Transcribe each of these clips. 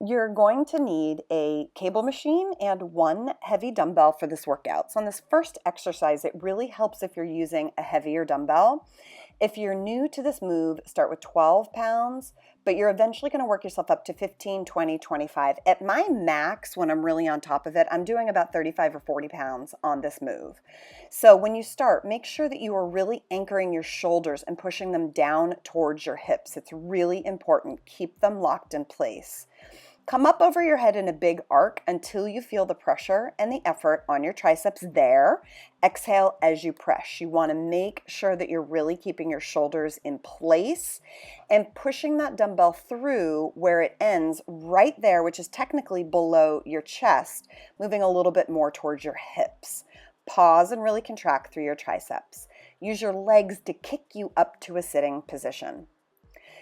You're going to need a cable machine and one heavy dumbbell for this workout. So on this first exercise, it really helps if you're using a heavier dumbbell. If you're new to this move, start with 12 pounds, but you're eventually going to work yourself up to 15, 20, 25. At my max, when I'm really on top of it, I'm doing about 35 or 40 pounds on this move. So when you start, make sure that you are really anchoring your shoulders and pushing them down towards your hips. It's really important. Keep them locked in place. Come up over your head in a big arc until you feel the pressure and the effort on your triceps there. Exhale as you press. You want to make sure that you're really keeping your shoulders in place and pushing that dumbbell through where it ends right there, which is technically below your chest, moving a little bit more towards your hips. Pause and really contract through your triceps. Use your legs to kick you up to a sitting position.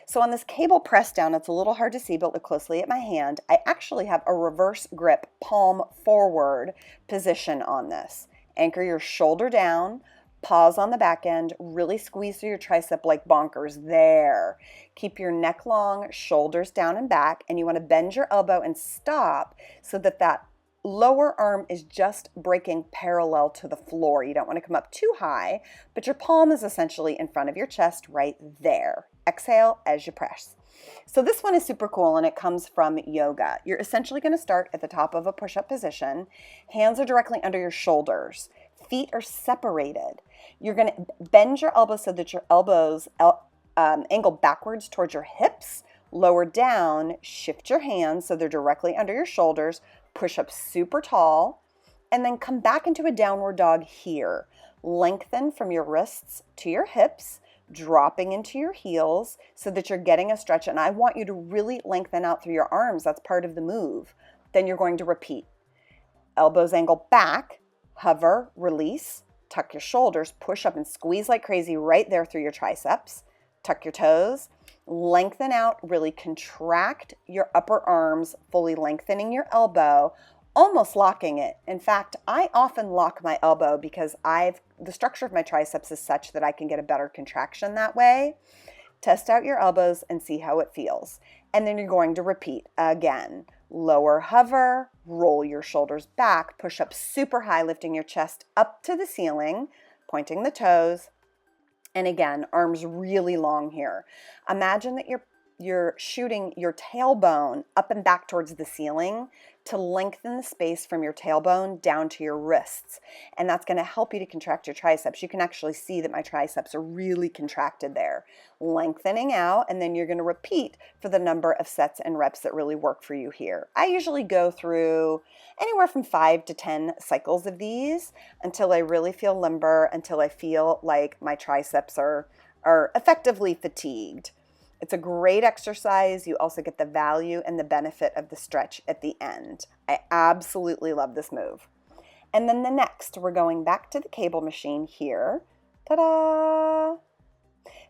So on this cable press down, it's a little hard to see, but look closely at my hand. I actually have a reverse grip, palm forward position on this. Anchor your shoulder down, pause on the back end, really squeeze through your tricep like bonkers there. Keep your neck long, shoulders down and back, and you want to bend your elbow and stop so that that lower arm is just breaking parallel to the floor. You don't want to come up too high, but your palm is essentially in front of your chest right there. Exhale as you press. So this one is super cool and it comes from yoga. You're essentially going to start at the top of a push-up position. Hands are directly under your shoulders. Feet are separated. You're going to bend your elbows so that your elbows angle backwards towards your hips. Lower down, shift your hands so they're directly under your shoulders. Push up super tall, and then come back into a downward dog here. Lengthen from your wrists to your hips, dropping into your heels so that you're getting a stretch. And I want you to really lengthen out through your arms. That's part of the move. Then you're going to repeat. Elbows angle back, hover, release, tuck your shoulders, push up and squeeze like crazy right there through your triceps. Tuck your toes, lengthen out, really contract your upper arms, fully lengthening your elbow, almost locking it. In fact, I often lock my elbow because the structure of my triceps is such that I can get a better contraction that way. Test out your elbows and see how it feels. And then you're going to repeat again. Lower hover, roll your shoulders back, push up super high, lifting your chest up to the ceiling, pointing the toes. And again, arms really long here. Imagine that you're shooting your tailbone up and back towards the ceiling to lengthen the space from your tailbone down to your wrists. And that's going to help you to contract your triceps. You can actually see that my triceps are really contracted there. Lengthening out, and then you're going to repeat for the number of sets and reps that really work for you here. I usually go through anywhere from 5 to 10 cycles of these until I really feel limber, until I feel like my triceps are effectively fatigued. It's a great exercise. You also get the value and the benefit of the stretch at the end. I absolutely love this move. And then the next, we're going back to the cable machine here. Ta-da!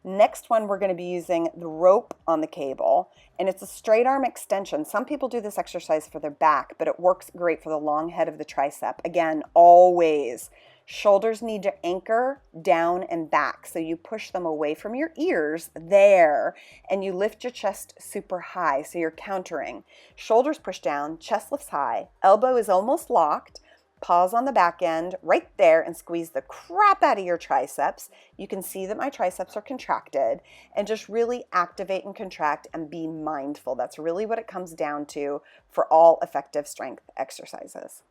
Next one, we're going to be using the rope on the cable, and it's a straight arm extension. Some people do this exercise for their back, but it works great for the long head of the tricep. Again, always. Shoulders need to anchor down and back, so you push them away from your ears there, and you lift your chest super high, so you're countering. Shoulders push down, chest lifts high, elbow is almost locked. Pause on the back end right there and squeeze the crap out of your triceps. You can see that my triceps are contracted, and just really activate and contract and be mindful. That's really what it comes down to for all effective strength exercises.